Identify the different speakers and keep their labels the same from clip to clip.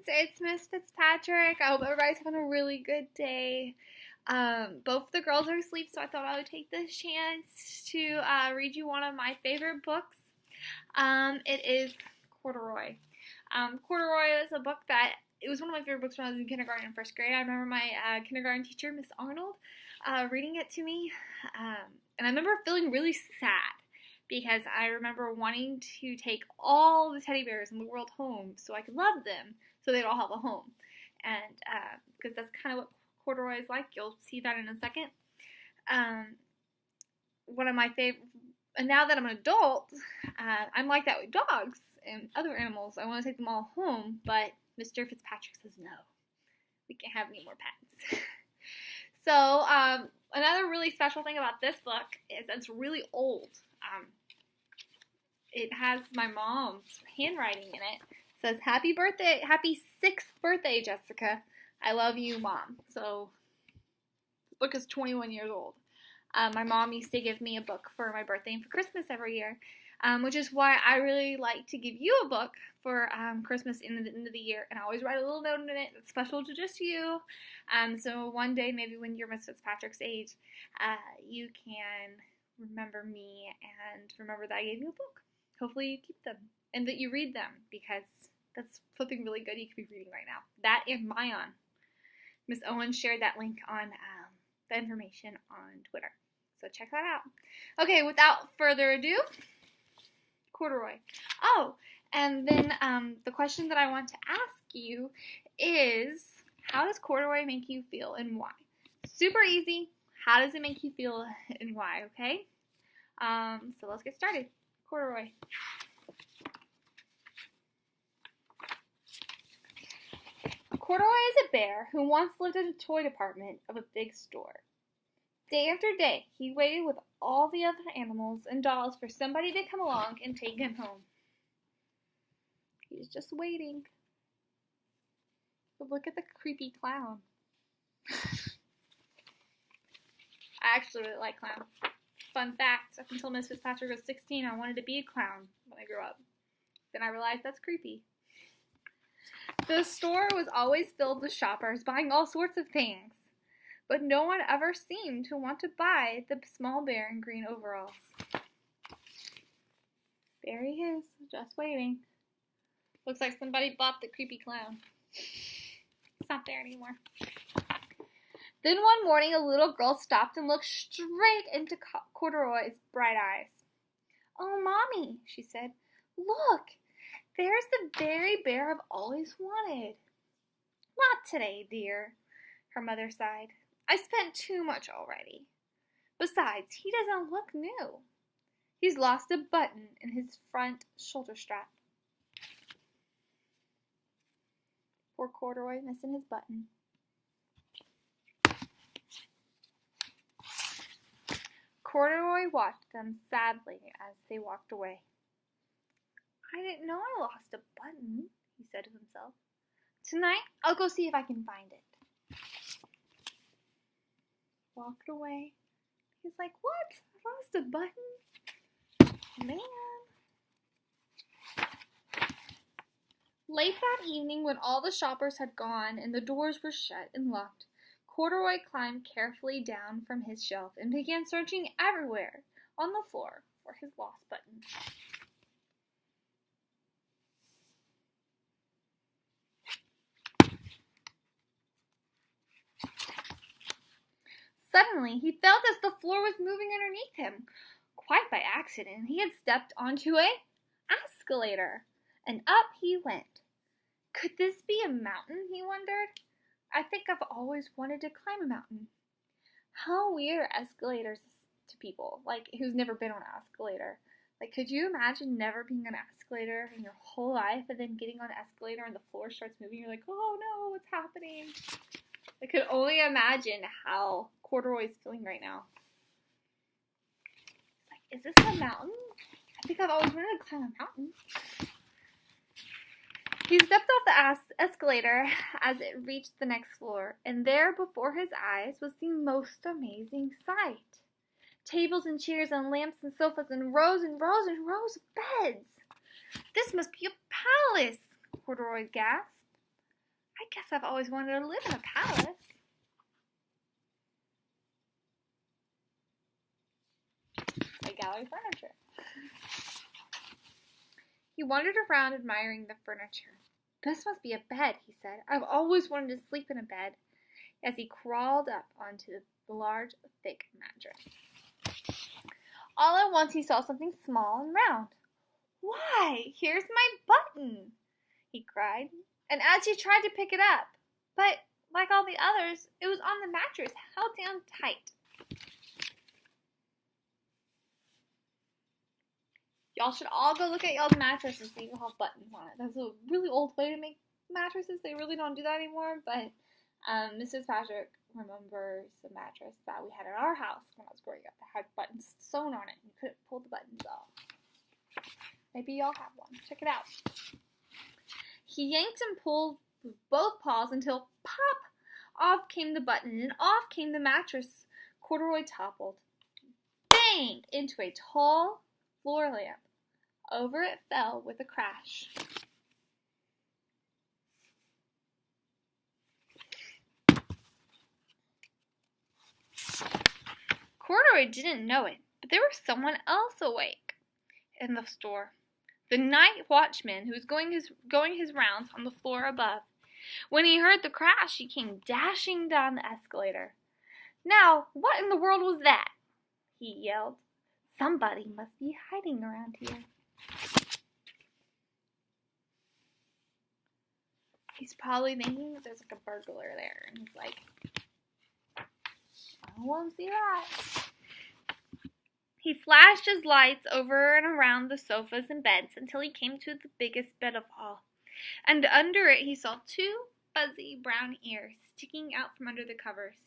Speaker 1: It's Miss Fitzpatrick. I hope everybody's having a really good day. Both the girls are asleep, so I thought I would take this chance to read you one of my favorite books. It is Corduroy. Corduroy is a book that, it was one of my favorite books when I was in kindergarten and first grade. I remember my kindergarten teacher, Miss Arnold, reading it to me. And I remember feeling really sad because I remember wanting to take all the teddy bears in the world home so I could love them, so they'd all have a home. And because that's kind of what Corduroy is like. You'll see that in a second. One of my favorite, and now that I'm an adult, I'm like that with dogs and other animals. I want to take them all home, but Mr. Fitzpatrick says no. We can't have any more pets. So, another really special thing about this book is it's really old. It has my mom's handwriting in it. It says, happy 6th birthday, Jessica. I love you, Mom. So, the book is 21 years old. My mom used to give me a book for my birthday and for Christmas every year, which is why I really like to give you a book for Christmas in the end of the year. And I always write a little note in it that's special to just you. So one day, maybe when you're Miss Fitzpatrick's age, you can remember me and remember that I gave you a book. Hopefully you keep them and that you read them, because that's something really good you could be reading right now. That and Mayan. Miss Owen shared that link on the information on Twitter. So check that out. Okay, without further ado, Corduroy. Oh, and then the question that I want to ask you is, how does Corduroy make you feel and why? Super easy. How does it make you feel and why, okay? So let's get started. Corduroy. Corduroy is a bear who once lived in the toy department of a big store. Day after day, he waited with all the other animals and dolls for somebody to come along and take him home. He's just waiting. But look at the creepy clown. I actually really like clowns. Fun fact, up until Miss Fitzpatrick was 16, I wanted to be a clown when I grew up. Then I realized that's creepy. The store was always filled with shoppers buying all sorts of things, but no one ever seemed to want to buy the small bear in green overalls. There he is, just waiting. Looks like somebody bought the creepy clown. It's not there anymore. Then one morning, a little girl stopped and looked straight into Corduroy's bright eyes. "Oh, Mommy," she said, "look, there's the very bear I've always wanted." "Not today, dear," her mother sighed. "I spent too much already. Besides, he doesn't look new. He's lost a button in his front shoulder strap." Poor Corduroy missing his button. Corduroy watched them sadly as they walked away. "I didn't know I lost a button," he said to himself. "Tonight, I'll go see if I can find it." Walked away. He's like, "What? I lost a button? Man." Late that evening, when all the shoppers had gone and the doors were shut and locked, Corduroy climbed carefully down from his shelf and began searching everywhere on the floor for his lost button. Suddenly, he felt as the floor was moving underneath him. Quite by accident, he had stepped onto an escalator, and up he went. Could this be a mountain, he wondered? I think I've always wanted to climb a mountain. How weird are escalators to people, like, who's never been on an escalator? Like, could you imagine never being on an escalator in your whole life and then getting on an escalator and the floor starts moving? You're like, oh no, what's happening? I could only imagine how Corduroy is feeling right now. It's like, is this a mountain? I think I've always wanted to climb a mountain. He stepped off the escalator as it reached the next floor, and there before his eyes was the most amazing sight. Tables and chairs and lamps and sofas and rows and rows and rows of beds. "This must be a palace," Corduroy gasped. I guess I've always wanted to live in a palace. Like gallery furniture. He wandered around admiring the furniture. This must be a bed, he said. I've always wanted to sleep in a bed. As he crawled up onto the large, thick mattress. All at once he saw something small and round. Why, here's my button, he cried, and as he tried to pick it up, but like all the others, it was on the mattress, held down tight. Y'all should all go look at y'all's mattress and see if you have buttons on it. That's a really old way to make mattresses. They really don't do that anymore, but Mrs. Patrick remembers the mattress that we had at our house when I was growing up that had buttons sewn on it. You couldn't pull the buttons off. Maybe y'all have one. Check it out. He yanked and pulled with both paws until pop! Off came the button and off came the mattress. Corduroy toppled. Bang! Into a tall floor lamp. Over it fell with a crash. Corduroy didn't know it, but there was someone else awake in the store. The night watchman who was going his rounds on the floor above. When he heard the crash, he came dashing down the escalator. Now, what in the world was that? He yelled. Somebody must be hiding around here. He's probably thinking that there's like a burglar there, and he's like, I won't see that. He flashed his lights over and around the sofas and beds until he came to the biggest bed of all. And under it he saw two fuzzy brown ears sticking out from under the covers.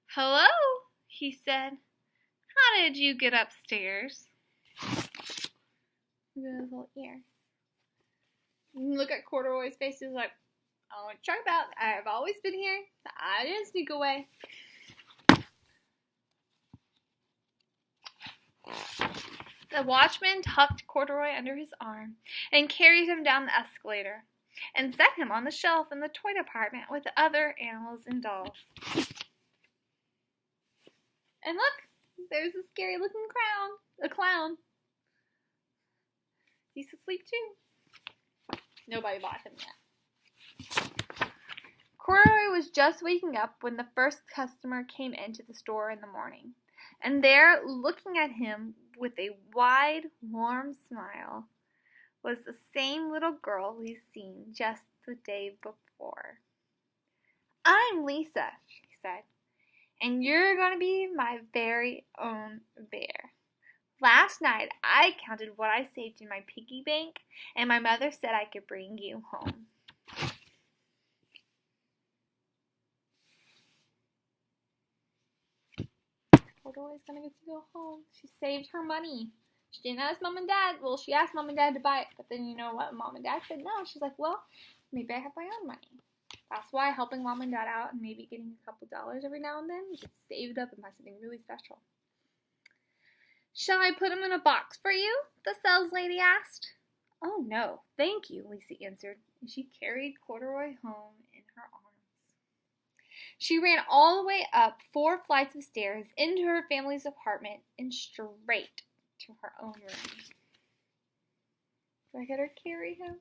Speaker 1: Hello, he said. How did you get upstairs? Look at his little ear. Look at Corduroy's face. He's like, oh, check about. I've always been here. I didn't sneak away. The watchman tucked Corduroy under his arm and carried him down the escalator and set him on the shelf in the toy department with the other animals and dolls. And look, there's a scary looking clown. He's asleep too. Nobody bought him yet. Corduroy was just waking up when the first customer came into the store in the morning. And there, looking at him with a wide, warm smile, was the same little girl he'd seen just the day before. I'm Lisa, she said, and you're going to be my very own bear. Last night, I counted what I saved in my piggy bank, and my mother said I could bring you home. Corduroy's gonna get to go home. She saved her money. She didn't ask Mom and Dad. Well, she asked Mom and Dad to buy it, but then you know what? Mom and Dad said no. She's like, well, maybe I have my own money. That's why helping Mom and Dad out and maybe getting a couple dollars every now and then, you get saved up and buy something really special. Shall I put them in a box for you? The sales lady asked. Oh, no, thank you, Lisa answered, and she carried Corduroy home in her arms. She ran all the way up 4 flights of stairs into her family's apartment and straight to her own room. Do I get her carry him?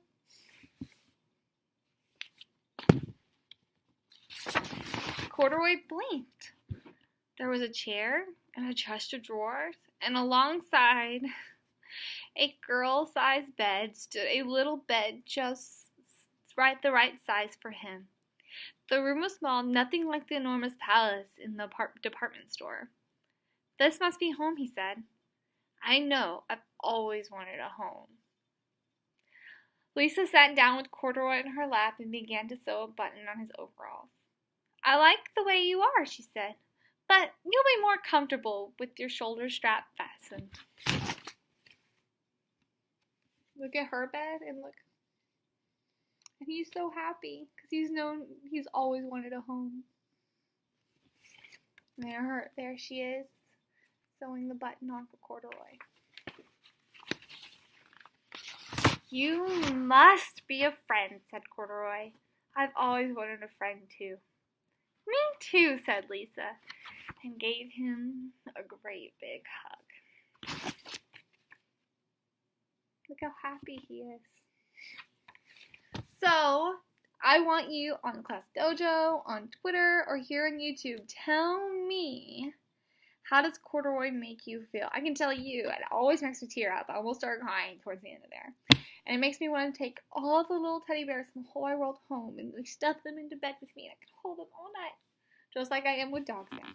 Speaker 1: Corduroy blinked. There was a chair and a chest of drawers, and alongside a girl-sized bed stood a little bed just the right size for him. The room was small, nothing like the enormous palace in the department store. This must be home, he said. I know, I've always wanted a home. Lisa sat down with Corduroy in her lap and began to sew a button on his overalls. I like the way you are, she said, but you'll be more comfortable with your shoulder strap fastened. Look at her bed and look. And he's so happy because he's always wanted a home. There she is, sewing the button on for Corduroy. You must be a friend, said Corduroy. I've always wanted a friend too. Me too, said Lisa, and gave him a great big hug. Look how happy he is. So, I want you on Class Dojo, on Twitter, or here on YouTube, tell me, how does corduroy make you feel? I can tell you, it always makes me tear up. I almost start crying towards the end of there. And it makes me want to take all the little teddy bears from the whole wide world home and stuff them into bed with me, and I can hold them all night. Just like I am with dogs now.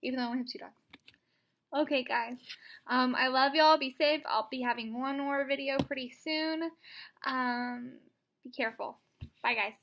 Speaker 1: Even though I only have 2 dogs. Okay, guys. I love y'all. Be safe. I'll be having one more video pretty soon. Be careful. Bye, guys.